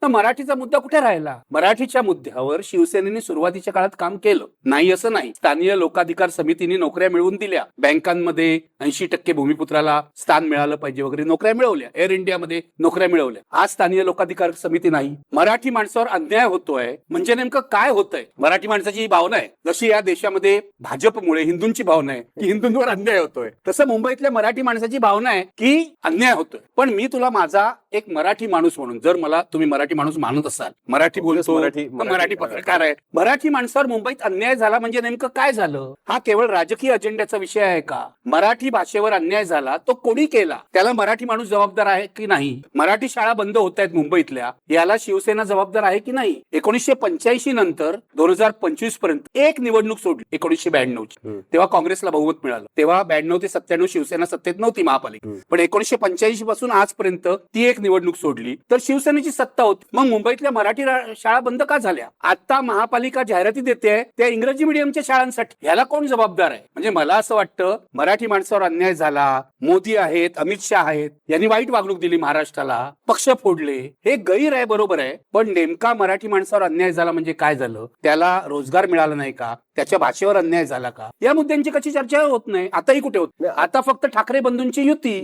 तर मराठीचा मुद्दा कुठे राहिला? मराठीच्या मुद्द्यावर शिवसेनेने सुरुवातीच्या काळात काम केलं नाही असं नाही. स्थानीय लोकाधिकार समितीने नोकऱ्या मिळवून दिल्या, बँकांमध्ये 80% भूमिपुत्राला स्थान मिळालं पाहिजे वगैरे नोकऱ्या मिळवल्या, एअर इंडियामध्ये नोकऱ्या मिळवल्या. आज स्थानीय लोकाधिकार समिती नाही. मराठी माणसावर अन्याय होतोय म्हणजे नेमकं काय होतंय? मराठी माणसाची ही भावना आहे. जशी या देशामध्ये भाजपमुळे हिंदूंची भावना आहे की हिंदूंवर अन्याय होतोय, तसं मुंबईतल्या मराठी माणसाची भावना आहे की अन्याय होतोय. पण मी तुला माझा एक मराठी माणूस म्हणून, जर मला तुम्ही मराठी माणूस मानत असाल, मराठी बोलतो, मराठी पत्रकार आहे, मराठी माणसावर मुंबईत अन्याय झाला म्हणजे नेमकं काय झालं? हा केवळ राजकीय अजेंड्याचा विषय आहे का? मराठी भाषेवर अन्याय झाला तो कोणी केला? त्याला मराठी माणूस जबाबदार आहे की नाही? मराठी शाळा बंद होत आहेत मुंबईतल्या, याला शिवसेना जबाबदार आहे की नाही? 1985 नंतर 2025 पर्यंत एक निवडणूक सोडली, 1992 ची. तेव्हा काँग्रेसला बहुमत मिळालं. तेव्हा 92 ते 97 शिवसेना सत्तेत नव्हती महापालिका, पण 1985 पासून आजपर्यंत ती एक निवडणूक सोडली तर शिवसेनेची सत्ता होती. मग मुंबईतल्या मराठी शाळा बंद का झाल्या? आता महापालिका जाहिराती देते त्या इंग्रजी मीडियमच्या शाळांसाठी. ह्याला कोण जबाबदार आहे? म्हणजे मला असं वाटतं मराठी माणसावर अन्याय झाला, मोदी आहेत, अमित शहा आहेत, यांनी वाईट वागणूक दिली महाराष्ट्राला, पक्ष फोडले, हे गैर आहे, बरोबर आहे. पण नेमका मराठी माणसावर अन्याय झाला म्हणजे काय झालं? त्याला रोजगार मिळाला नाही का? त्याच्या भाषेवर अन्याय झाला का? या मुद्द्यांची कशी चर्चा होत नाही? आताही कुठे होत नाही. आता फक्त ठाकरे बंधूंची युती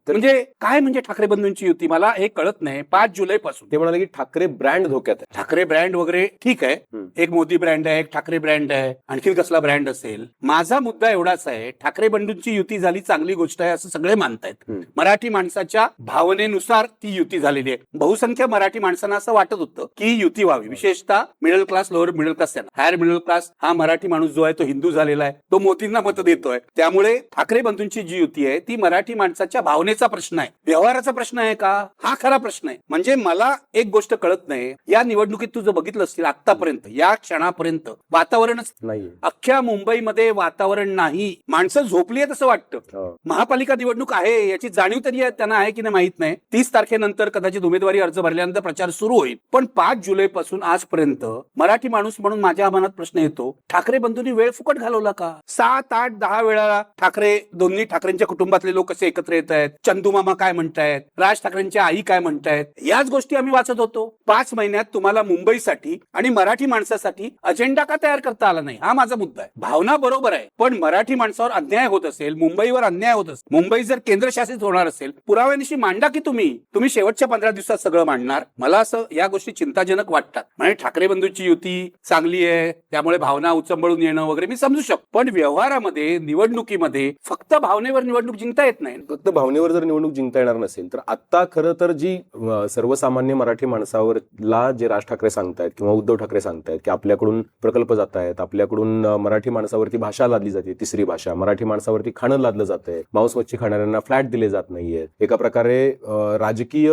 म्हणजे काय? म्हणजे ठाकरे बंधूंची युती मला हे कळत नाही. 5 जुलै पासून ते म्हणाले की ठाकरे ब्रँड धोक्यात आहे. ठाकरे ब्रँड वगैरे ठीक आहे, एक मोदी ब्रँड आहे, एक ठाकरे ब्रँड आहे, आणखी कसला ब्रँड असेल? माझा मुद्दा एवढाच आहे, ठाकरे बंधूंची युती झाली चांगली गोष्ट आहे असं सगळे मानतायत. मराठी माणसाच्या भावनेनुसार ती युती झालेली आहे. बहुसंख्य मराठी माणसांना असं वाटत होतं की युती व्हावी, विशेषतः middle class, lower middle class, higher middle class. हा मराठी माणूस जो आहे तो हिंदू झालेला आहे, तो मोदींना मत देतोय. त्यामुळे ठाकरे बंधूंची जी युती आहे ती मराठी माणसाच्या भावनेचा प्रश्न आहे, व्यवहाराचा प्रश्न आहे का? हा खरा प्रश्न आहे. म्हणजे मला एक गोष्ट कळत नाही, या निवडणुकीत तू जर बघितलं असतील आतापर्यंत, या क्षणापर्यंत वातावरणच नाही. अख्ख्या मुंबईमध्ये वातावरण नाही, माणसं झोपली आहेत असं वाटतं. महापालिका निवडणूक आहे याची जाणीव तरी त्यांना आहे की नाही माहित नाही. 30 तारखेनंतर कदाचित उमेदवारी अर्ज भरल्यानंतर प्रचार सुरू होईल. पण 5 जुलै पासून आजपर्यंत मराठी माणूस म्हणून माझ्या मनात प्रश्न येतो, ठाकरे बंधूंनी वेळ फुकट घालवला का? 7, 8, 10 वेळा दोन्ही ठाकरेंच्या कुटुंबातले लोक कसे एकत्र येत आहेत, चंदू मामा काय म्हणतायत, राज ठाकरेंच्या आई काय म्हणतायत, याच गोष्टी आम्ही वाचत होतो. 5 महिन्यात तुम्हाला मुंबईसाठी आणि मराठी माणसासाठी अजेंडा का तयार करता आला नाही? हा माझा मुद्दा आहे. भावना बरोबर आहे, पण मराठी माणसावर अन्याय होत असेल, मुंबईवर अन्याय होत असेल, मुंबई जर केंद्रशासित होणार असेल, पुराव्यानिशी मांडा की तुम्ही शेवटच्या 15 दिवसात सगळं मांडणार. मला असं या गोष्टी चिंताजनक वाटतात. म्हणजे ठाकरे बंधूंची युती चांगली आहे त्यामुळे भावना उचंबळून येणं वगैरे मी समजू शकतो, पण व्यवहारामध्ये, निवडणुकीमध्ये फक्त भावनेवर निवडणूक जिंकता येत नाही. फक्त भावनेवर जर निवडणूक जिंकता येणार नसेल तर आता खरं तर जी सर्वसामान्य मराठी माणसावरला जे राज ठाकरे सांगतायत किंवा उद्धव ठाकरे सांगतायत की आपल्याकडून प्रकल्प जात आहेत, आपल्याकडून मराठी माणसावरती भाषा लादली जाते, तिसरी भाषा, मराठी माणसावरती खाणं लादलं जात आहे, मांस मच्छी खाणाऱ्यांना फ्लॅट दिले जात नाहीये, एका प्रकारे राजकीय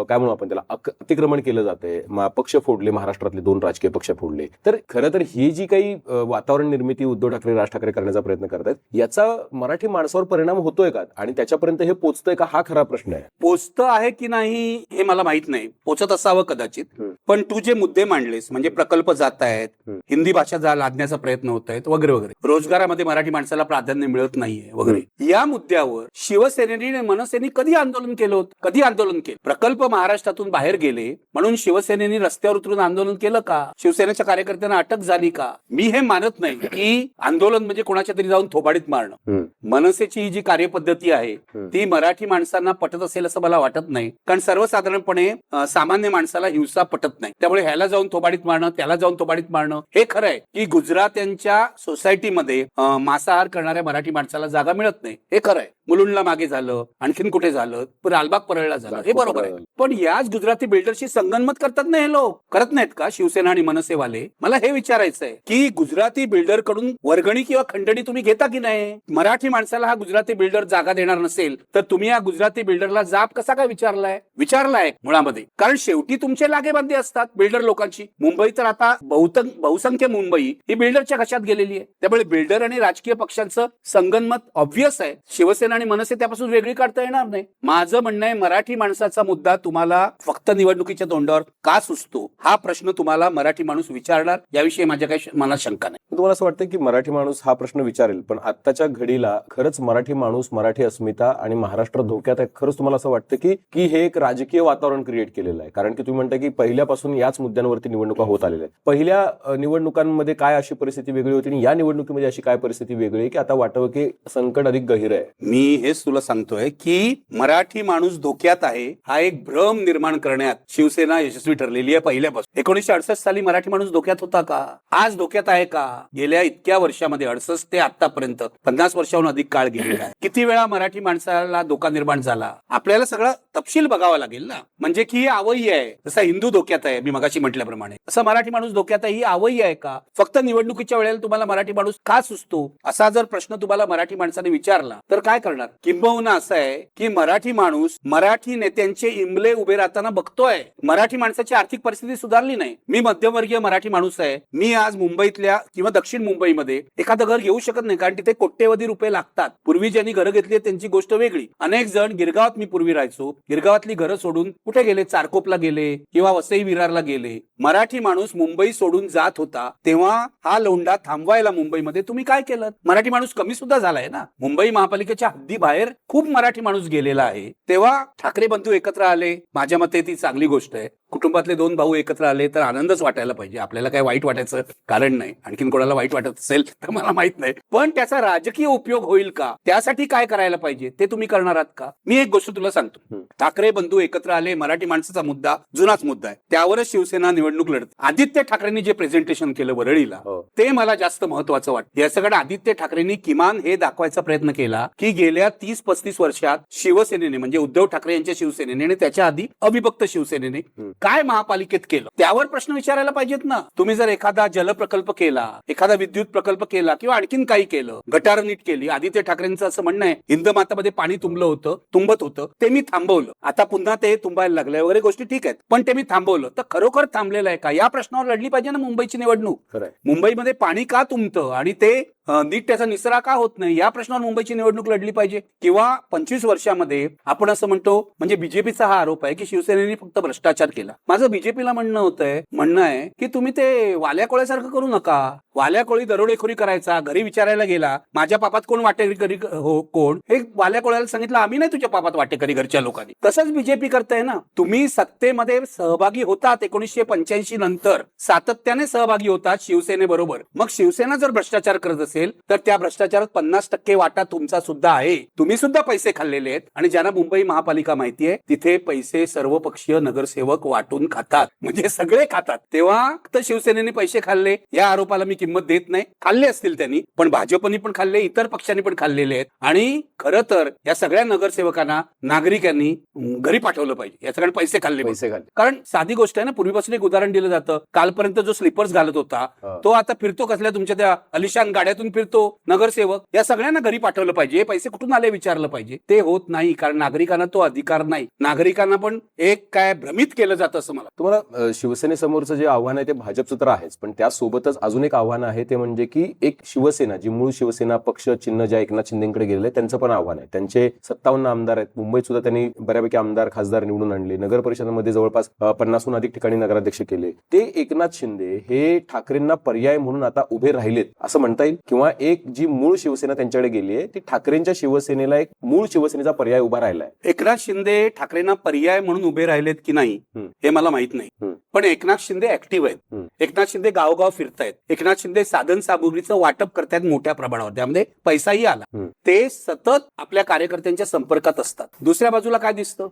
काय म्हणू आपण त्याला, अतिक्रमण केलं जातंय, पक्ष फोडले, महाराष्ट्रातले 2 राजकीय पक्ष फोडले. तर खरं तर ही जी काही वातावरण निर्मिती उद्धव ठाकरे, राज ठाकरे करण्याचा प्रयत्न करतात, याचा मराठी माणसावर परिणाम होतोय का आणि त्याच्यापर्यंत हे पोचतंय का? हा खरा प्रश्न आहे. पोचतं आहे की नाही हे मला माहित नाही, पोचत असावं कदाचित. पण तू जे मुद्दे मांडलेस, म्हणजे प्रकल्प जात आहेत, हिंदी भाषा लादण्याचा प्रयत्न होत आहेत वगैरे वगैरे, रोजगारामध्ये मराठी माणसाला प्राधान्य मिळत नाहीये वगैरे, या मुद्द्यावर शिवसेनेने, मनसेने कधी आंदोलन केलं होतं? कधी आंदोलन केलं? प्रकल्प महाराष्ट्रातून बाहेर गेले म्हणून शिवसेनेने रस्त्यावर उतरून आंदोलन केलं का? शिवसेनेच्या कार्यकर्त्यांना अटक झाली का? मी हे मानत नाही की आंदोलन म्हणजे कोणाच्या तरी जाऊन थोबाडीत मारणं. मनसेची ही जी कार्यपद्धती आहे ती मराठी माणसांना पटत असेल असं मला वाटत नाही, कारण सर्वसाधारणपणे सामान्य माणसाला हिंसा पटत नाही. त्यामुळे ह्याला जाऊन थोबाडीत मारणं, त्याला जाऊन थोबाडीत मारणं, हे खरं आहे की गुजरात्यांच्या सोसायटीमध्ये मांसाहार करणाऱ्या मराठी माणसाला जागा मिळत नाही, हे खरं आहे. मुलुंडला मागे झालं, आणखीन कुठे झालं, लालबाग परळला झालं, हे बरोबर आहे. पण याच गुजराती बिल्डरशी संगनमत करतात ना हे लोक? करत नाहीत का शिवसेना आणि मनसेवाले? मला हे विचारायचं आहे की गुजराती बिल्डर कडून वर्गणी किंवा खंडणी तुम्ही घेता की नाही? मराठी माणसाला हा गुजराती बिल्डर जागा देणार नसेल तर तुम्ही या गुजराती बिल्डरला जाब कसा काय विचारलाय मुळामध्ये? कारण शेवटी तुमचे लागेबांधे असतात बिल्डर लोकांची. मुंबई तर आता बहुसंख्य मुंबई ही बिल्डरच्या घशात गेलेली आहे. त्यामुळे बिल्डर आणि राजकीय पक्षांचं संगनमत ऑब्व्हियस आहे. शिवसेना आणि मनसे त्यापासून वेगळी काढता येणार नाही. माझं म्हणणं आहे, मराठी माणसाचा मुद्दा तुम्हाला फक्त निवडणुकीच्या तोंडावर का सुचतो हा प्रश्न तुम्हाला मराठी माणूस विचारणार, याविषयी माझ्या काही मनात शंका नाही. तुम्हाला असं वाटतं की मराठी माणूस हा प्रश्न विचारेल, पण आत्ताच्या घडीला खरंच मराठी माणूस, मराठी अस्मिता आणि महाराष्ट्र धोक्यात आहे? खरंच तुम्हाला असं वाटतं की हे एक राजकीय वातावरण क्रिएट केलेलं आहे? कारण की तुम्ही म्हणता की पहिल्यापासून याच मुद्द्यांवरती निवडणुका होत आलेल्या आहेत. पहिल्या निवडणुकांमध्ये काय अशी परिस्थिती वेगळी होती आणि या निवडणुकीमध्ये अशी काय परिस्थिती वेगळी आहे की आता वाटावं की संकट अधिक गहिर आहे? मी हेच तुला सांगतोय की मराठी माणूस धोक्यात आहे हा एक भ्रम निर्माण करण्यात शिवसेना यशस्वी ठरलेली आहे पहिल्यापासून. 1968 साली मराठी माणूस धोक्यात होता का? आज धोक्यात आहे का? गेल्या इतक्या वर्षामध्ये 68 ते आतापर्यंत 50 वर्षाहून अधिक काळ गेलेला आहे. किती वेळा मराठी माणसाला धोका निर्माण झाला? आपल्याला सगळा तपशील बघावा लागेल ना. म्हणजे की ही आवई आहे, जसा हिंदू धोक्यात आहे मी मगाशी म्हटल्याप्रमाणे, असं मराठी माणूस धोक्यात आहे. ही आवई आहे का? फक्त निवडणुकीच्या वेळेला तुम्हाला मराठी माणूस का सुचतो असा जर प्रश्न तुम्हाला मराठी माणसाने विचारला तर काय करणार? किंबहुना असं आहे की मराठी माणूस मराठी नेत्यांचे इमले उभे राहताना बघतोय. मराठी माणसाची आर्थिक परिस्थिती सुधारली नाही. मी मध्यमवर्गीय मराठी माणूस आहे. मी आज मुंबईतल्या किंवा दक्षिण मुंबईमध्ये एखादं घर घेऊ शकत नाही कारण तिथे कोट्यवधी रुपये लागतात. पूर्वी ज्यांनी घरं घेतली त्यांची गोष्ट वेगळी. अनेक जण गिरगावात, मी पूर्वी राहायचो, गिरगावातली घरं सोडून कुठे गेले? चारकोपला गेले किंवा वसई विरारला गेले. मराठी माणूस मुंबई सोडून जात होता तेव्हा हा लोंढा थांबवायला मुंबईमध्ये तुम्ही काय केलं? मराठी माणूस कमी सुद्धा झालाय ना. मुंबई महापालिकेच्या हद्दीबाहेर खूप मराठी माणूस गेलेला आहे. तेव्हा ठाकरे बंधू एकत्र आले, माझ्या मते ती चांगली गोष्ट आहे. कुटुंबातले दोन भाऊ एकत्र आले तर आनंदच वाटायला पाहिजे. आपल्याला काय वाईट वाटायचं कारण नाही. आणखीन कोणाला वाईट वाटत असेल तर मला माहित नाही, पण त्याचा राजकीय उपयोग होईल का? त्यासाठी काय करायला पाहिजे ते तुम्ही करणार आहात का? मी एक गोष्ट तुला सांगतो. ठाकरे बंधू एकत्र आले, मराठी माणसाचा मुद्दा जुनाच मुद्दा आहे, त्यावरच शिवसेना निवडणूक लढत. आदित्य ठाकरेंनी जे प्रेझेंटेशन केलं वरळीला ते मला जास्त महत्वाचं वाटतं. या सगळ्या आदित्य ठाकरेंनी किमान हे दाखवायचा प्रयत्न केला की गेल्या 30-35 वर्षात शिवसेनेने, म्हणजे उद्धव ठाकरे यांच्या शिवसेनेने आणि त्याच्या आधी अविभक्त शिवसेनेने काय महापालिकेत केलं त्यावर प्रश्न विचारायला पाहिजेत ना. तुम्ही जर एखादा जलप्रकल्प केला, एखादा विद्युत प्रकल्प केला किंवा आणखीन काही केलं, गटार नीट केली. आदित्य ठाकरेंचं असं म्हणणं आहे हिंदमातामध्ये पाणी तुंबत होतं ते मी थांबवलं, आता पुन्हा ते तुंबायला लागलंय वगैरे गोष्टी ठीक आहेत, पण ते मी थांबवलं. तर खरोखर थांबलेलं आहे का? या प्रश्नावर लढली पाहिजे ना मुंबईची निवडणूक. मुंबईमध्ये पाणी का तुंबतं आणि ते नीट त्याचा निसरा का होत नाही या प्रश्नावर मुंबईची निवडणूक लढली पाहिजे. किंवा 25 वर्षामध्ये आपण असं म्हणतो, म्हणजे बीजेपीचा हा आरोप आहे की शिवसेनेने फक्त भ्रष्टाचार केला. माझं बीजेपीला म्हणणं आहे की तुम्ही ते वाल्या कोळ्यासारखं करू नका. वाल्या कोळी दरोडेखोरी करायचा, घरी विचारायला गेला माझ्या पापात कोण वाटेकरी हो कोण, हे वाल्या कोळ्याला सांगितलं आम्ही नाही तुझ्या पापात वाटेकरी घरच्या लोकांनी. तसंच बीजेपी करताय ना. तुम्ही सत्तेमध्ये सहभागी होतात 1985 नंतर, सातत्याने सहभागी होतात शिवसेनेबरोबर. मग शिवसेना जर भ्रष्टाचार करत असेल तर त्या भ्रष्टाचारात 50% वाटा तुमचा सुद्धा आहे. तुम्ही सुद्धा पैसे खाल्लेले आहेत आणि ज्यांना मुंबई महापालिका माहिती आहे तिथे पैसे सर्वपक्षीय नगरसेवक वाटून खातात, म्हणजे सगळे खातात. तेव्हा फक्त शिवसेनेने पैसे खाल्ले या आरोपाला मी किंमत देत नाही. खाल्ले असतील त्यांनी, पण भाजपनी पण खाल्ले, इतर पक्षांनी पण खाल्लेले आहेत. आणि खरं तर या सगळ्या नगरसेवकांना नागरिकांनी घरी पाठवलं पाहिजे. या सगळ्यांनी पैसे खाल्ले. कारण साधी गोष्ट आहे ना. पूर्वीपासून एक उदाहरण दिलं जातं, कालपर्यंत जो स्लीपर्स घालत होता तो आता फिरतो कसल्या तुमच्या त्या अलिशान गाड्यातून फिरतो नगरसेवक. या सगळ्यांना घरी पाठवलं पाहिजे. पैसे कुठून आले विचारलं पाहिजे. ते होत नाही कारण नागरिकांना तो अधिकार नाही. नागरिकांना पण एक काय भ्रमित केलं जातं असं मला. तुम्हाला शिवसेनेसमोरचं जे आव्हान आहे ते भाजपचं तर आहेच, पण त्यासोबतच अजून एक आव्हान आहे ते म्हणजे की एक शिवसेना, जी मूळ शिवसेना पक्ष चिन्ह ज्या एकनाथ शिंदेकडे गेलेलं आहे त्यांचं पण आव्हान आहे. त्यांचे 57 आमदार आहेत. मुंबईत सुद्धा त्यांनी बऱ्यापैकी आमदार खासदार निवडून आणले. नगर परिषदांमध्ये जवळपास 50हून अधिक ठिकाणी नगराध्यक्ष केले. ते एकनाथ शिंदे हे ठाकरेंना पर्याय म्हणून आता उभे राहिलेत असं म्हणता येईल. किंवा एक जी मूळ शिवसेना त्यांच्याकडे गेली आहे ती ठाकरेंच्या शिवसेनेला एक मूळ शिवसेनेचा पर्याय उभा राहिलाय. एकनाथ शिंदे ठाकरेंना पर्याय म्हणून उभे राहिलेत की नाही हे मला माहित नाही, पण एकनाथ शिंदे ऍक्टिव्ह आहेत. एकनाथ शिंदे गावगाव फिरतायत. एकनाथ शिंदे साधन सामुग्रीचं वाटप करतायत मोठ्या प्रमाणावर, त्यामध्ये पैसाही आला. ते सतत आपल्या कार्यकर्त्यांच्या संपर्कात असतात. दुसऱ्या बाजूला काय दिसतं,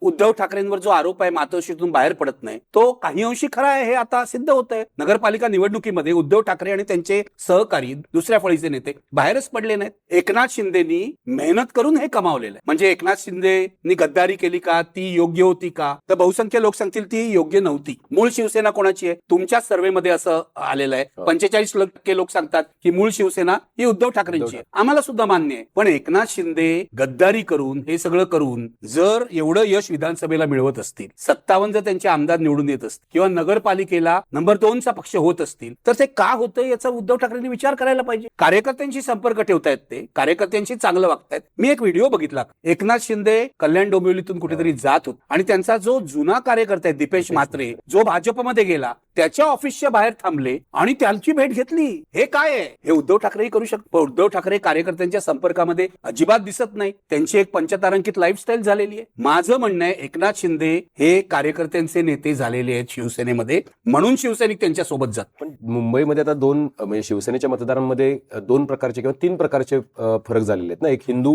उद्धव ठाकरेंवर जो आरोप आहे मातोश्रीतून बाहेर पडत नाही तो काही अंशी खरा आहे हे आता सिद्ध होत आहे. नगरपालिका निवडणुकीमध्ये उद्धव ठाकरे आणि त्यांचे सहकारी दुसऱ्या फळीचे नेते बाहेरच पडले नाहीत. एकनाथ शिंदेनी मेहनत करून हे कमावलेलं आहे. म्हणजे एकनाथ शिंदेनी गद्दारी केली का, ती योग्य होती का? तर बहुसंख्य लोक सांगतील ती योग्य नव्हती. मूळ शिवसेना कोणाची आहे? तुमच्या सर्व्हेमध्ये असं आलेलं आहे. 45% लोक सांगतात की मूळ शिवसेना ही उद्धव ठाकरेंची आहे. आम्हाला सुद्धा मान्य आहे. पण एकनाथ शिंदे गद्दारी करून हे सगळं करून जर एवढं यश विधानसभेला मिळवत असतील, 57 जर त्यांचे आमदार निवडून येत असतील किंवा नगरपालिकेला नंबर 2चा पक्ष होत असतील तर ते का होतं याचा उद्धव ठाकरेंनी विचार करायला पाहिजे. कार्यकर्त्यांशी संपर्क ठेवतायत, ते कार्यकर्त्यांशी चांगलं वागतायत. मी एक व्हिडिओ बघितला, एकनाथ शिंदे कल्याण डोंबिवलीतून कुठेतरी जात होते आणि त्यांचा जो जुना कार्यकर्ता आहे दीपेश म्हात्रे जो भाजपमध्ये गेला त्याच्या ऑफिसच्या बाहेर थांबले आणि त्यांची भेट घेतली. हे काय आहे? हे उद्धव ठाकरेही करू शकतो. उद्धव ठाकरे कार्यकर्त्यांच्या संपर्कामध्ये अजिबात दिसत नाही. त्यांची एक पंचतारांकित लाईफस्टाईल झालेली आहे. माझं म्हणणं आहे एकनाथ शिंदे हे कार्यकर्त्यांचे नेते झालेले आहेत शिवसेनेमध्ये, म्हणून शिवसैनिक त्यांच्या सोबत जात. पण मुंबईमध्ये आता दोन म्हणजे शिवसेनेच्या मतदारांमध्ये दोन प्रकारचे किंवा तीन प्रकारचे फरक झालेले आहेत ना. एक हिंदू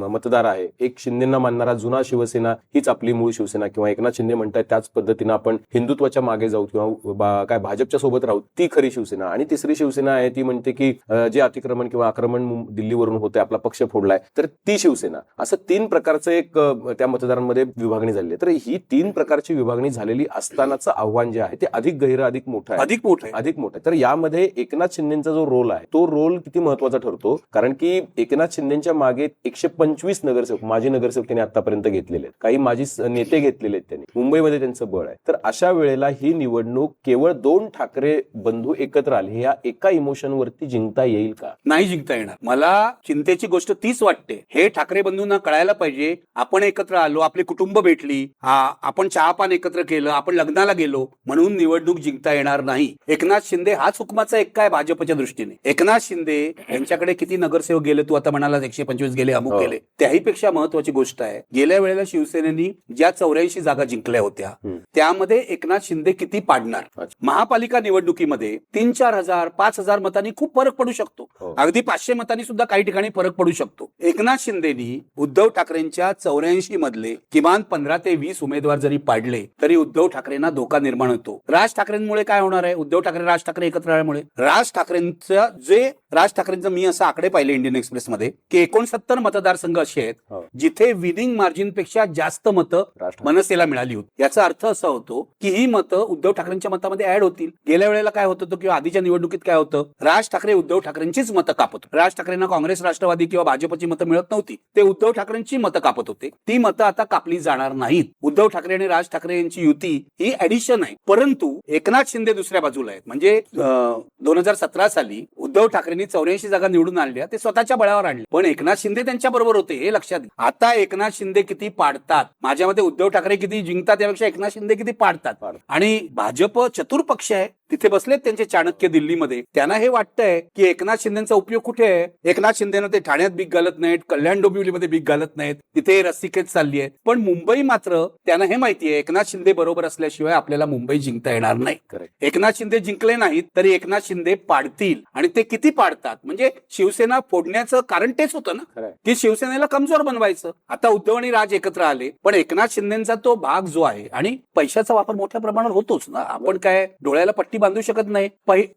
मतदार आहे, एक शिंदेना मानणारा जुना शिवसेना हीच आपली मूळ शिवसेना किंवा एकनाथ शिंदे म्हणतात त्याच पद्धतीनं आपण हिंदुत्वाच्या मागे जाऊ किंवा भाजपच्या सोबत राहू, ती खरी शिवसेना. आणि तिसरी शिवसेना आहे ती म्हणते की जे अतिक्रमण किंवा आक्रमण दिल्लीवरून होते, आपला पक्ष फोडलाय, तर ती शिवसेना. असं तीन प्रकारचं एक त्या मतदारांमध्ये विभागणी झाली आहे. तर ही तीन प्रकारची विभागणी झालेली असतानाचं आव्हान जे आहे ते अधिक गहिरं, अधिक मोठं आहे. तर यामध्ये एकनाथ शिंदेचा जो रोल आहे तो रोल किती महत्वाचा ठरतो, कारण की एकनाथ शिंदेच्या मागे 125 नगरसेवक, माजी नगरसेवक त्यांनी आतापर्यंत घेतलेले आहेत, काही माजी नेते घेतलेले आहेत त्यांनी, मुंबईमध्ये त्यांचं बळ आहे. तर अशा वेळेला ही निवडणूक केवळ दोन ठाकरे बंधू एकत्र आले या एका इमोशनवरती जिंकता येईल का? नाही जिंकता येणार. मला चिंतेची गोष्ट तीच वाटते. हे ठाकरे बंधूंना कळायला पाहिजे, आपण एकत्र आलो, आपली कुटुंब भेटली, आपण चहापान एकत्र केलं, आपण लग्नाला गेलो म्हणून निवडणूक जिंकता येणार नाही. एकनाथ शिंदे हाच हुकमाचा एक काय भाजपच्या दृष्टीने. एकनाथ शिंदे यांच्याकडे किती नगरसेवक गेले, तू आता म्हणाला 125 गेले, अमुक गेले. त्याहीपेक्षा महत्वाची गोष्ट आहे, गेल्या वेळेला शिवसेनेनी ज्या 84 जागा जिंकल्या होत्या त्यामध्ये एकनाथ शिंदे किती पाडणार. महापालिका निवडणुकीमध्ये 3-4 हजार 5,000 मतांनी खूप फरक पडू शकतो. अगदी 500 मतांनी सुद्धा काही ठिकाणी फरक पडू शकतो. एकनाथ शिंदेनी उद्धव ठाकरेंच्या 84 मधले किमान 15 ते 20 उमेदवार जरी पाडले तरी उद्धव ठाकरेंना धोका निर्माण होतो. राज ठाकरेंमुळे काय होणार आहे? उद्धव ठाकरे राज ठाकरे एकत्र आल्यामुळे राज ठाकरेंचं मी असं आकडे पाहिले इंडियन एक्सप्रेस मध्ये की 69 मतदारसंघ असे आहेत जिथे विनिंग मार्जिन पेक्षा जास्त मतं मनसेला मिळाली होती. याचा अर्थ असा होतो की ही मतं उद्धव ठाकरेंच्या मतामध्ये ऍड होतील. गेल्या वेळेला काय होत होतं किंवा आधीच्या निवडणुकीत काय होतं, राज ठाकरे उद्धव ठाकरेंचीच मतं कापत. राज ठाकरेंना काँग्रेस, राष्ट्रवादी किंवा भाजपची मतं मिळत नव्हती, ते उद्धव ठाकरेंची मतं कापत होते. ती मतं आता कापली जाणार नाहीत. उद्धव ठाकरे आणि राज ठाकरे यांची युती ही ऍडिशन आहे. परंतु एकनाथ शिंदे दुसऱ्या बाजूला आहेत. म्हणजे 2017 साली उद्धव ठाकरेंनी 84 जागा निवडून आणल्या, ते स्वतःच्या बळावर आणले, पण एकनाथ शिंदे त्यांच्या बरोबर होते, हे लक्षात घ्या. आता एकनाथ शिंदे किती पाडतात, माझ्या मते उद्धव ठाकरे किती जिंकतात त्यापेक्षा एकनाथ शिंदे किती पाडतात. आणि भाजप चतुर पक्ष आहे, तिथे बसलेत त्यांचे चाणक्य दिल्लीमध्ये. त्यांना हे वाटतंय की एकनाथ शिंदेचा उपयोग कुठे आहे. एकनाथ शिंदेनं ते ठाण्यात बीक घालत नाहीत, कल्याण डोंबिवलीमध्ये बीक घालत नाहीत, तिथे रस्सीखेच चालली आहे. पण मुंबई मात्र त्यांना हे माहितीये एकनाथ शिंदे बरोबर असल्याशिवाय आपल्याला मुंबई जिंकता येणार नाही. एकनाथ शिंदे जिंकले नाहीत तरी एकनाथ शिंदे पाडतील. आणि ते किती पाडतात म्हणजे शिवसेना फोडण्याचं कारण तेच होतं ना की शिवसेनेला कमजोर बनवायचं. आता उद्धव आणि राज एकत्र आले, पण एकनाथ शिंदेचा तो भाग जो आहे, आणि पैशाचा वापर मोठ्या प्रमाणावर होतोच ना. आपण काय डोळ्याला पट्टी बांधू शकत नाही.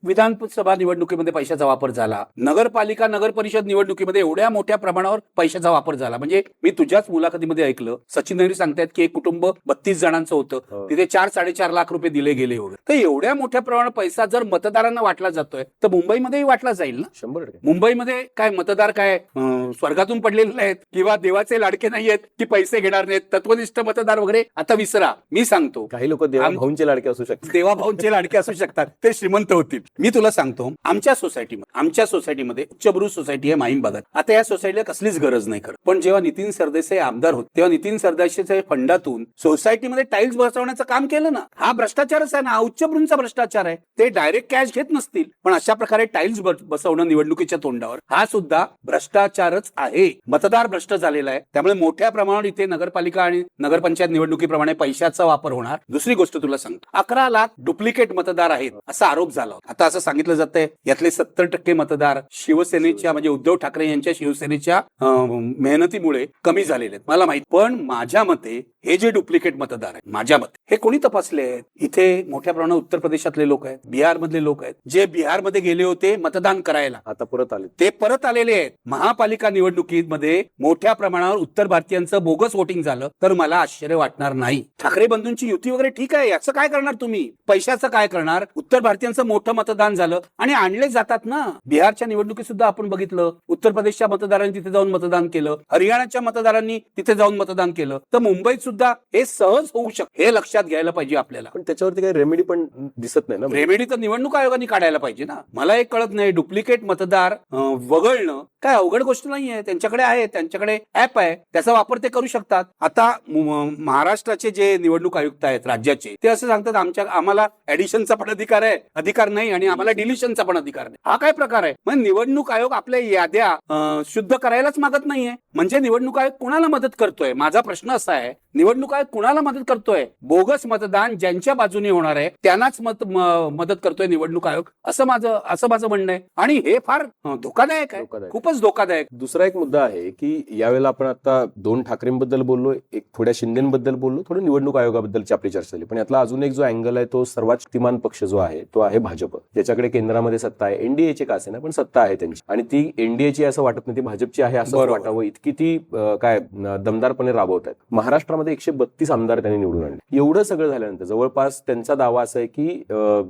विधानसभा निवडणुकीमध्ये पैशाचा वापर झाला, नगरपालिका नगर परिषद निवडणुकीमध्ये एवढ्या मोठ्या प्रमाणावर पैशाचा वापर झाला. म्हणजे मी तुझ्याच मुलाखतीमध्ये ऐकलं, सचिन नरी सांगतायत की एक कुटुंब 32 जणांचं होतं, तिथे 4-4.5 लाख रुपये दिले गेले वगैरे. तर एवढ्या मोठ्या प्रमाणात पैसा जर मतदारांना वाटला जातोय तर मुंबईमध्येही वाटला जाईल ना. 100%. मुंबईमध्ये काय मतदार काय स्वर्गातून पडलेले आहेत किंवा देवाचे लाडके नाही आहेत की पैसे घेणार नाहीत, तत्वनिष्ठ मतदार वगैरे आता विसरा. मी सांगतो काही लोक देवाभाऊंचे लाडके असू शकतात, देवाभाऊंचे लाडके असू शकतात, ते श्रीमंत होतील. मी तुला सांगतो आमच्या सोसायटीमध्ये उच्चभ्रू सोसायटी आहे माहीम भागात. आता या सोसायटीला कसलीच गरज नाही करत, पण जेव्हा नितीन सरदेसाई आमदार होते तेव्हा नितीन सरदेसाईच्या फंडातून सोसायटीमध्ये टाईल्स बसवण्याचं काम केलं ना. हा भ्रष्टाचारच आहे ना, हा उच्चभ्रूंचा भ्रष्टाचार आहे. ते डायरेक्ट कॅश घेत नसतील, पण अशा प्रकारे टाईल्स बसवणं निवडणुकीच्या तोंडावर हा सुद्धा भ्रष्टाचारच आहे. मतदार भ्रष्ट झालेला आहे. त्यामुळे मोठ्या प्रमाणावर इथे नगरपालिका आणि नगरपंचायत निवडणुकीप्रमाणे पैशाचा वापर होणार. दुसरी गोष्ट तुला सांगतो, 11 लाख डुप्लिकेट मतदार आहेत असा आरोप झाला. आता असं सांगितलं जातंय यातले 70% मतदार शिवसेनेच्या म्हणजे उद्धव ठाकरे यांच्या शिवसेनेच्या मेहनतीमुळे कमी झालेले आहेत. मला माहित, पण माझ्या मते हे जे डुप्लिकेट मतदार आहेत माझ्या मते हे कोणी तपासले आहेत. इथे मोठ्या प्रमाणात उत्तर प्रदेशातले लोक आहेत, बिहार मधले लोक आहेत, जे बिहारमध्ये गेले होते मतदान करायला, आता परत आले, ते परत आलेले आहेत. महापालिका निवडणुकीमध्ये मोठ्या प्रमाणावर उत्तर भारतीयांचं बोगस वोटिंग झालं तर मला आश्चर्य वाटणार नाही. ठाकरे बंधूंची युती वगैरे ठीक आहे, याचं काय करणार तुम्ही, पैशाचं काय करणार. उत्तर भारतीयांचं मोठं मतदान झालं आणि आणले जातात ना. बिहारच्या निवडणुकीत सुद्धा आपण बघितलं, उत्तर प्रदेशच्या मतदारांनी तिथे जाऊन मतदान केलं, हरियाणाच्या मतदारांनी तिथे जाऊन मतदान केलं. तर मुंबईत सुद्धा हे सहज होऊ शकतं, हे लक्षात घ्यायला पाहिजे आपल्याला. पण त्याच्यावरती काही रेमेडी पण दिसत नाही ना. रेमेडी तर निवडणूक आयोगाने काढायला पाहिजे ना. मला एक कळत नाही, डुप्लिकेट मतदार वगळणं काय अवघड गोष्ट नाहीये. त्यांच्याकडे आहे, त्यांच्याकडे ऍप आहे, त्याचा वापर ते करू शकतात. आता महाराष्ट्राचे जे निवडणूक आयुक्त आहेत राज्याचे, ते असं सांगतात आम्हाला ऍडिशनचा पण अधिकार नाही आणि आम्हाला डिलिशनचा पण अधिकार नाही. हा काय प्रकार आहे? म्हणजे निवडणूक आयोग आपल्या याद्या शुद्ध करायलाच मागत नाहीये. म्हणजे निवडणूक आयोग कुणाला मदत करतोय? माझा प्रश्न असा आहे, निवडणूक आयोग कुणाला मदत करतोय? बोगस मतदान ज्यांच्या बाजूने होणार आहे त्यांनाच मदत करतोय निवडणूक आयोग, असं माझं म्हणणं आहे. आणि हे फार धोकादायक आहे, खूपच धोकादायक. दुसरा एक मुद्दा आहे की यावेळेला आपण आता 2 ठाकरेंबद्दल बोललो, एक थोड्या शिंदेबद्दल बोललो, थोडं निवडणूक आयोगाबद्दलची आपली चर्चा झाली. पण यातला अजून एक जो अँगल आहे तो सर्वात शक्तिमान पक्ष जो आहे तो आहे भाजप, ज्याच्याकडे केंद्रामध्ये सत्ता आहे. एनडीएची का असे ना, पण सत्ता आहे त्यांची, आणि ती एनडीएची असं वाटत नाही, ती भाजपची आहे असं वाटावं इतकी ती काय दमदारपणे राबवत आहेत. महाराष्ट्रामध्ये 132 आमदार त्यांनी निवडून आणले. एवढं सगळं झाल्यानंतर जवळपास त्यांचा दावा असा आहे की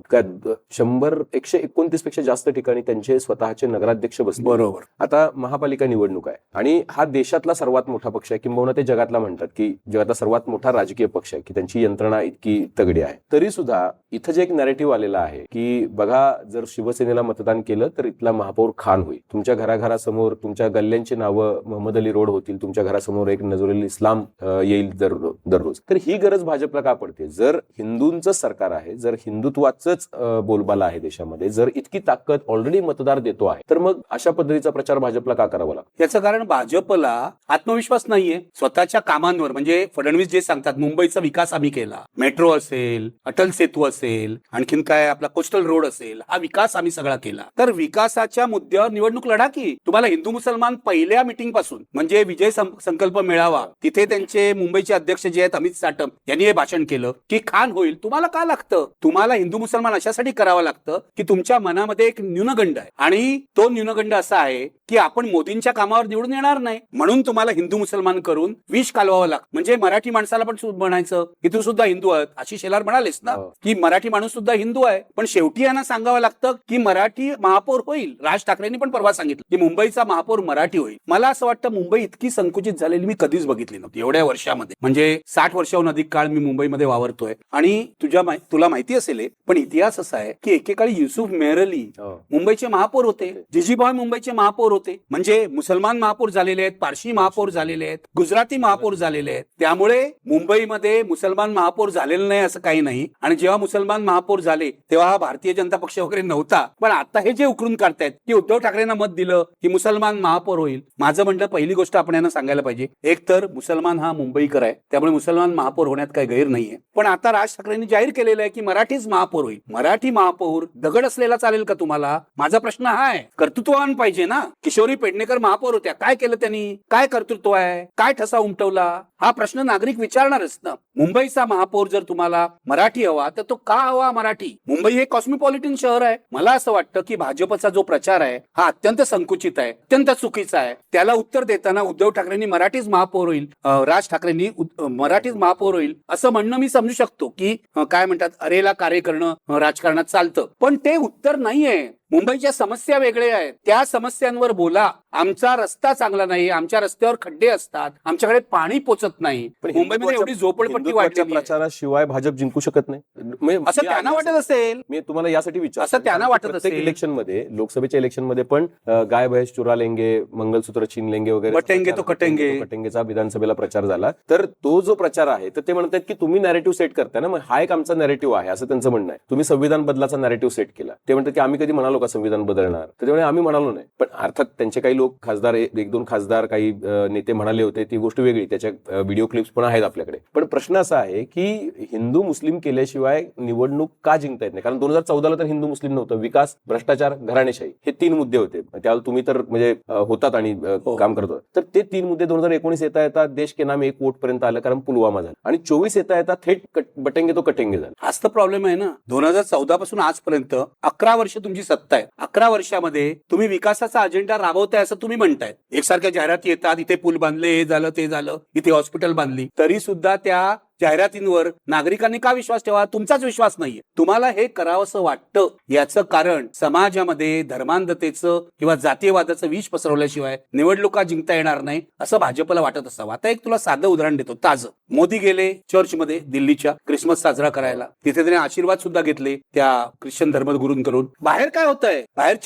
129 पेक्षा जास्त ठिकाणी त्यांचे स्वतःचे नगराध्यक्ष बसले. बरोबर. आता महापालिका निवडणूक आहे आणि हा देशातला सर्वात मोठा पक्ष आहे, किंबहुना ते जगातला म्हणतात की जगातला सर्वात मोठा राजकीय पक्ष आहे, की त्यांची यंत्रणा इतकी तगडी आहे. तरी सुद्धा इथं जे एक नॅरेटिव्ह आलेला आहे की बघा, जर शिवसेनेला मतदान केलं तर इथला महापौर खान होईल, तुमच्या घराघरासमोर तुमच्या गल्ल्यांची नावं मोहम्मद अली रोड होतील, तुमच्या घरासमोर एक नजरुल इस्लाम येईल दररोज. तर ही गरज भाजपला का पडते? जर हिंदूंचं सरकार आहे, जर हिंदुत्वाचंच बोलबाला आहे देशामध्ये, जर इतकी ताकद ऑलरेडी मतदार देतो आहे, तर मग अशा पद्धतीचा प्रचार भाजपला का करावा लागतो? याचं कारण भाजपला आत्मविश्वास नाहीये स्वतःच्या कामांवर. म्हणजे फडणवीस जे सांगतात मुंबईचा विकास आम्ही केला, मेट्रो असेल, अटल सेतू असेल, आणखीन काय आपला कोस्टल रोड असेल, हा विकास आम्ही सगळा केला. तर विकासाच्या मुद्द्यावर निवडणूक लढा की. तुम्हाला हिंदू मुसलमान पहिल्या मिटिंग पासून म्हणजे विजय संकल्प मेळावा, तिथे त्यांचे मुंबईचे अध्यक्ष जे आहेत अमित साटम यांनी हे भाषण केलं की खान होईल. तुम्हाला का लागतं? तुम्हाला हिंदू मुसलमान अशासाठी करावं लागतं की तुमच्या मनामध्ये एक न्यूनगंड आहे आणि तो न्यूनगंड असा आहे की आपण मोदींच्या कामावर निवडून येणार नाही, म्हणून तुम्हाला हिंदू मुसलमान करून विष कालवावं लागतं. म्हणजे मराठी माणसाला पण म्हणायचं की तू सुद्धा हिंदू आहे. आशिष शेलार म्हणालेस ना की मराठी माणूस सुद्धा हिंदू आहे, पण शेवटी यांना सांगावं लागतं की मराठी महापौर होईल. राज ठाकरेंनी पण परवा सांगितलं की मुंबईचा महापौर मराठी होईल. मला असं वाटतं मुंबई इतकी संकुचित झालेली मी कधीच बघितली नव्हती एवढ्या वर्षामध्ये. म्हणजे 60 वर्षाहून अधिक काळ मी मुंबईमध्ये वावरतोय आणि तुला माहिती असेल, पण इतिहास असा आहे की एकेकाळी युसुफ मेहरअली मुंबईचे महापौर होते, जिजीभाई मुंबईचे महापौर होते. म्हणजे मुसलमान महापौर झालेले आहेत, पारशी महापौर झालेले आहेत, गुजराती महापौर झालेले आहेत. त्यामुळे मुंबईमध्ये मुसलमान महापौर झालेलं नाही असं काही नाही. आणि जेव्हा मुसलमान महापौर झाले तेव्हा हा भारतीय जनता पक्ष वगैरे नव्हता. पण आता हे जे उकरून काढतायत की उद्धव ठाकरेंना मत दिलं की मुसलमान महापौर होईल, माझं म्हणलं पहिली गोष्ट आपण यांना सांगायला पाहिजे, एक तर मुसलमान हा मुंबईकर आहे, त्यामुळे मुसलमान महापौर होण्यात काही गैर नाहीये. पण आता राज ठाकरेंनी जाहीर केलेलं आहे की मराठीच महापौर होईल. मराठी महापौर दगड असलेला चालेल का तुम्हाला? माझा प्रश्न हा आहे. कर्तृत्ववान पाहिजे ना. किशोरी पेडणेकर महापौर होत्या, काय केलं त्यांनी? काय कर्तृत्व आहे? काय ठसा उमटवला? हा प्रश्न नागरिक विचारणारच ना. मुंबईचा महापौर जर तुम्हाला मराठी हवा तर तो का हवा मराठी? मुंबई हे कॉस्मोपॉलिटन शहर आहे. मला असं वाटतं की भाजपचा जो प्रचार आहे हा अत्यंत संकुचित आहे, अत्यंत चुकीचा आहे. त्याला उत्तर देताना उद्धव ठाकरेंनी मराठीच महापौर होईल, राज ठाकरेंनी मराठीच महापौर होईल असं म्हणणं मी समजू शकतो की काय म्हणतात, अरेला कार्य करणं राजकारणात चालतं. पण ते उत्तर नाहीये. मुंबईच्या समस्या वेगळ्या आहेत, त्या समस्यांवर बोला. आमचा रस्ता चांगला नाही, आमच्या रस्त्यावर खड्डे असतात, आमच्याकडे पाणी पोचत नाही. पण मुंबईमध्ये एवढी झोपडपट्टी वाढली, प्रचाराशिवाय भाजप जिंकू शकत नाही असं त्यांना वाटत असेल. मी तुम्हाला यासाठी विचार, असं त्यांना वाटत असेल. इलेक्शन मध्ये, लोकसभेच्या इलेक्शन मध्ये पण गाय भैंस चुरा लेंगे, मंगलसूत्र छीन लेंगे वगैरे, बटेंगे तो कटेंगेचा विधानसभेला प्रचार झाला. तर तो जो प्रचार आहे तर ते म्हणतात की तुम्ही नॅरेटिव्ह सेट करताय ना, मग हा एक आमचा नॅरेटिव्ह आहे असं त्यांचं म्हणणं आहे. तुम्ही संविधान बदलाचा नॅरेटिव्ह सेट केला. ते म्हणतात की आम्ही कधी म्हणालो का संविधान बदलणार? त्याच्यामुळे आम्ही म्हणालो नाही. पण अर्थात त्यांचे काही लोक खासदार, 1-2 खासदार, काही नेते म्हणाले होते, ती गोष्ट वेगळी, त्याच्या व्हिडिओ क्लिप्स पण आहेत आपल्याकडे. पण प्रश्न असा आहे की हिंदू मुस्लिम केल्याशिवाय निवडणूक का जिंकता येत नाही? कारण 2014ला तर हिंदू मुस्लिम नव्हतं, विकास, भ्रष्टाचार, घराणेशाही हे 3 मुद्दे होते. त्यावेळेला तुम्ही तर म्हणजे होतात आणि काम करतो. तर ते 3 मुद्दे 2019 येता देश के नाम 1 वोट पर्यंत आलं, कारण पुलवामा झाला. आणि 24 येता थेट बटेंगे तो कटेंगे झाला. हाच तर प्रॉब्लेम आहे ना. 2014 पासून आजपर्यंत 11 वर्ष तुमची सत्ता आहे. 11 वर्षामध्ये तुम्ही विकासाचा अजेंडा राबवताय असं तुम्ही म्हणताय. एकसारख्या जाहिराती येतात, इथे पूल बांधले, हे झालं, ते झालं, इथे हॉस्पिटल बांधली, तरी सुद्धा त्या जाहिरातींवर नागरिकांनी का विश्वास ठेवा? तुमचाच विश्वास नाहीये. तुम्हाला हे करावंसं वाटतं याचं कारण समाजामध्ये धर्मांधतेचं किंवा जातीयवादाचं विष पसरवल्याशिवाय निवडणुका जिंकता येणार नाही असं भाजपला वाटत असावं. आता एक तुला साधं उदाहरण देतो ताजं. मोदी गेले चर्चमध्ये दिल्लीच्या क्रिसमस साजरा करायला. तिथे त्यांनी आशीर्वाद सुद्धा घेतले त्या ख्रिश्चन धर्मगुरूंकडून. बाहेर काय होत आहे? बाहेर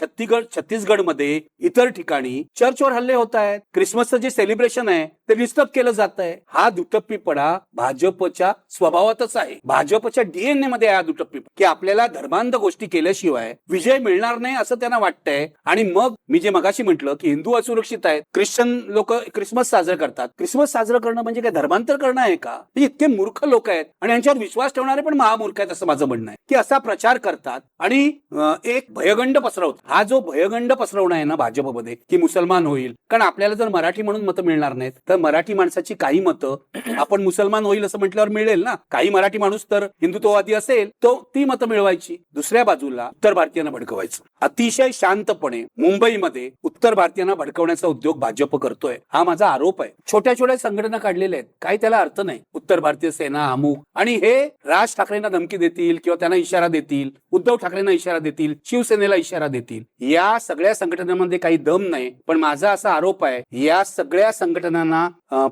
छत्तीसगडमध्ये इतर ठिकाणी चर्चवर हल्ले होत आहेत. क्रिसमसचं जे सेलिब्रेशन आहे ते डिस्टर्ब केलं जात आहे. हा दुटप्पीपणा भाजपच्या स्वभावातच आहे. भाजपच्या डीएनए मध्ये हा दुटप्पीपणा की आपल्याला धर्मांध गोष्टी केल्याशिवाय विजय मिळणार नाही असं त्यांना वाटतंय. आणि मग मी जे मगाशी म्हटलं की हिंदू असुरक्षित आहेत, ख्रिश्चन लोक क्रिसमस साजरा करतात. क्रिसमस साजरा करणं म्हणजे काय धर्मांतर करणं आहे का? इतके मूर्ख लोक आहेत आणि यांच्यावर विश्वास ठेवणारे पण महामूर्ख आहेत असं माझं म्हणणं आहे की असा प्रचार करतात आणि एक भयगंड पसरवतात. हा जो भयगंड पसरवणं आहे ना भाजपमध्ये की मुसलमान होईल, कारण आपल्याला जर मराठी म्हणून मतं मिळणार नाहीत तर मराठी माणसाची काही मतं आपण मुसलमान होईल असं म्हटल्यावर मिळेल ना. काही मराठी माणूस तर हिंदुत्ववादी असेल तो ती मतं मिळवायची. दुसऱ्या बाजूला उत्तर भारतीयांना भडकवायचं. अतिशय शांतपणे मुंबईमध्ये उत्तर भारतीयांना भडकवण्याचा उद्योग भाजप करतोय हा माझा आरोप आहे. छोट्या छोट्या संघटना काढलेल्या आहेत, काही त्याला अर्थ नाही. उत्तर भारतीय सेना अमुक, आणि हे राज ठाकरेंना धमकी देतील किंवा त्यांना इशारा देतील, उद्धव ठाकरेंना इशारा देतील, शिवसेनेला इशारा देतील. या सगळ्या संघटनांमध्ये काही दम नाही. पण माझा असा आरोप आहे या सगळ्या संघटनांना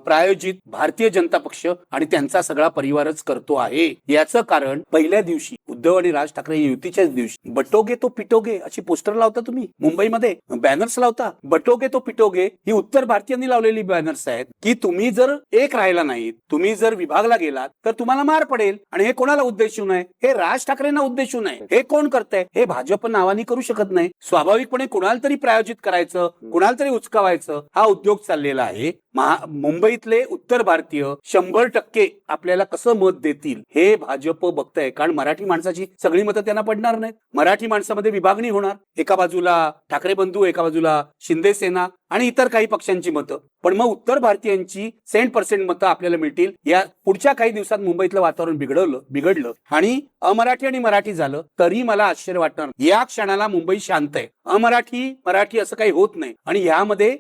प्रायोजित भारतीय जनता पक्ष आणि त्यांचा सगळा परिवारच करतो आहे. याचं कारण पहिल्या दिवशी उद्धव आणि राज ठाकरे युतीच्याच दिवशी बटोगे तो पिटोगे अशी पोस्टर लावता तुम्ही मुंबईमध्ये, बॅनर्स लावता. बटोगे तो पिटोगे ही उत्तर भारतीयांनी लावलेली बॅनर्स आहेत की तुम्ही जर एक राहिला नाहीत, तुम्ही जर विभागला गेलात तर तुम्हाला मार पडेल. आणि हे कोणाला उद्देशून आहे? हे राज ठाकरेंना उद्देशून आहे. हे कोण करतंय? हे भाजप नावानी करू शकत नाही. स्वाभाविकपणे कुणाला तरी प्रायोजित करायचं, कुणाला तरी उचकावायचं हा उद्योग चाललेला आहे. मुंबईतले उत्तर भारतीय 100% आपल्याला कसं मत देतील हे भाजप बघतंय. कारण मराठी माणसाची सगळी मतं त्यांना पडणार नाहीत. मराठी माणसामध्ये विभागणी होणार. एका बाजूला ठाकरे बंधू, एका बाजूला शिंदे सेना आणि इतर काही पक्षांची मतं. पण मग उत्तर भारतीयांची 100% मतं आपल्याला मिळतील. या पुढच्या काही दिवसात मुंबईतलं वातावरण बिघडलं आणि अमराठी आणि मराठी झालं तरी मला आश्चर्य वाटणार. या क्षणाला मुंबई शांत आहे. मराठी असं काही होत नाही. आणि यामध्ये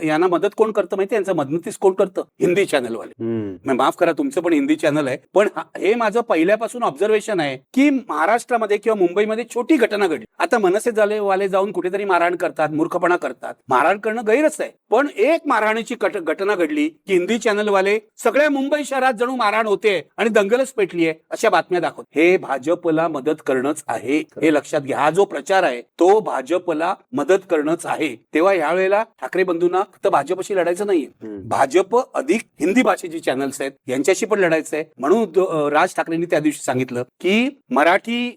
यांना मदत कोण करतं माहिती? यांचा मदतीस कोण करतं? हिंदी चॅनलवाले. माफ करा, तुमचं पण हिंदी चॅनल आहे, पण हे माझं पहिल्यापासून ऑब्झर्वेशन आहे की महाराष्ट्रामध्ये किंवा मुंबईमध्ये छोटी घटना घडली. आता मनसे वाले जाऊन कुठेतरी मारहाण करतात, मूर्खपणा करतात. मारहाण करणं गैरच आहे, पण एक मारहाणीची घटना घडली की हिंदी चॅनलवाले सगळ्या मुंबई शहरात जणू मारहाण होते आणि दंगलच पेटली आहे अशा बातम्या दाखवत. हे भाजपला मदत करणंच आहे, हे लक्षात घ्या. हा जो प्रचार आहे तो भाजपला मदत करणंच आहे. तेव्हा यावेळेला ठाकरे बंधूंना फक्त भाजपशी लढायचं नाहीये. भाजप अधिक हिंदी भाषेची चॅनल्स आहेत यांच्याशी पण लढायचं आहे. म्हणून राज ठाकरेंनी त्या दिवशी सांगितलं की मराठी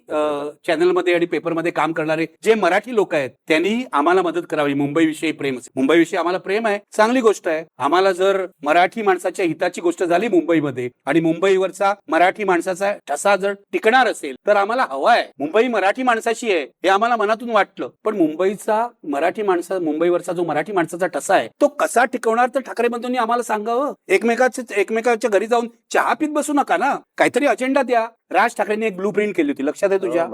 चॅनलमध्ये आणि पेपरमध्ये काम करणारे जे मराठी लोक आहेत त्यांनी आम्हाला मदत करावी. मुंबईविषयी प्रेम, मुंबईविषयी आम्हाला प्रेम आहे, चांगली गोष्ट आहे. आम्हाला जर मराठी माणसाच्या हिताची गोष्ट झाली मुंबईमध्ये आणि मुंबईवरचा मराठी माणसाचा ठसा जर टिकणार असेल तर आम्हाला हवा आहे. मुंबई मराठी माणसाची आहे हे आम्हाला मनातून वाटलं, पण मुंबईवरचा जो मराठी माणसाचा ठसा आहे तो कसा टिकवणार तर ठाकरे बंधूंनी आम्हाला सांगावं. एकमेकाच्या घरी जाऊन चहा पीत बसू नका ना, काहीतरी अजेंडा द्या. राज ठाकरेंनी एक ब्लू प्रिंट केली होती, लक्षात आहे तुझ्या?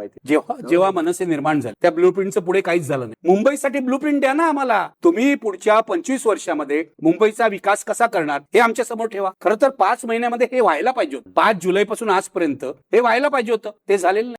जेव्हा मनसे निर्माण झाले त्या ब्लू प्रिंटचं पुढे काहीच झालं नाही. मुंबईसाठी ब्लू प्रिंट द्या ना आम्हाला. तुम्ही पुढच्या 25 वर्षामध्ये मुंबईचा विकास कसा करणार हे आमच्या समोर ठेवा. खरं तर 5 महिन्यामध्ये हे व्हायला पाहिजे होतं. 5 जुलैपासून आजपर्यंत हे व्हायला पाहिजे होतं, ते झालेलं नाही.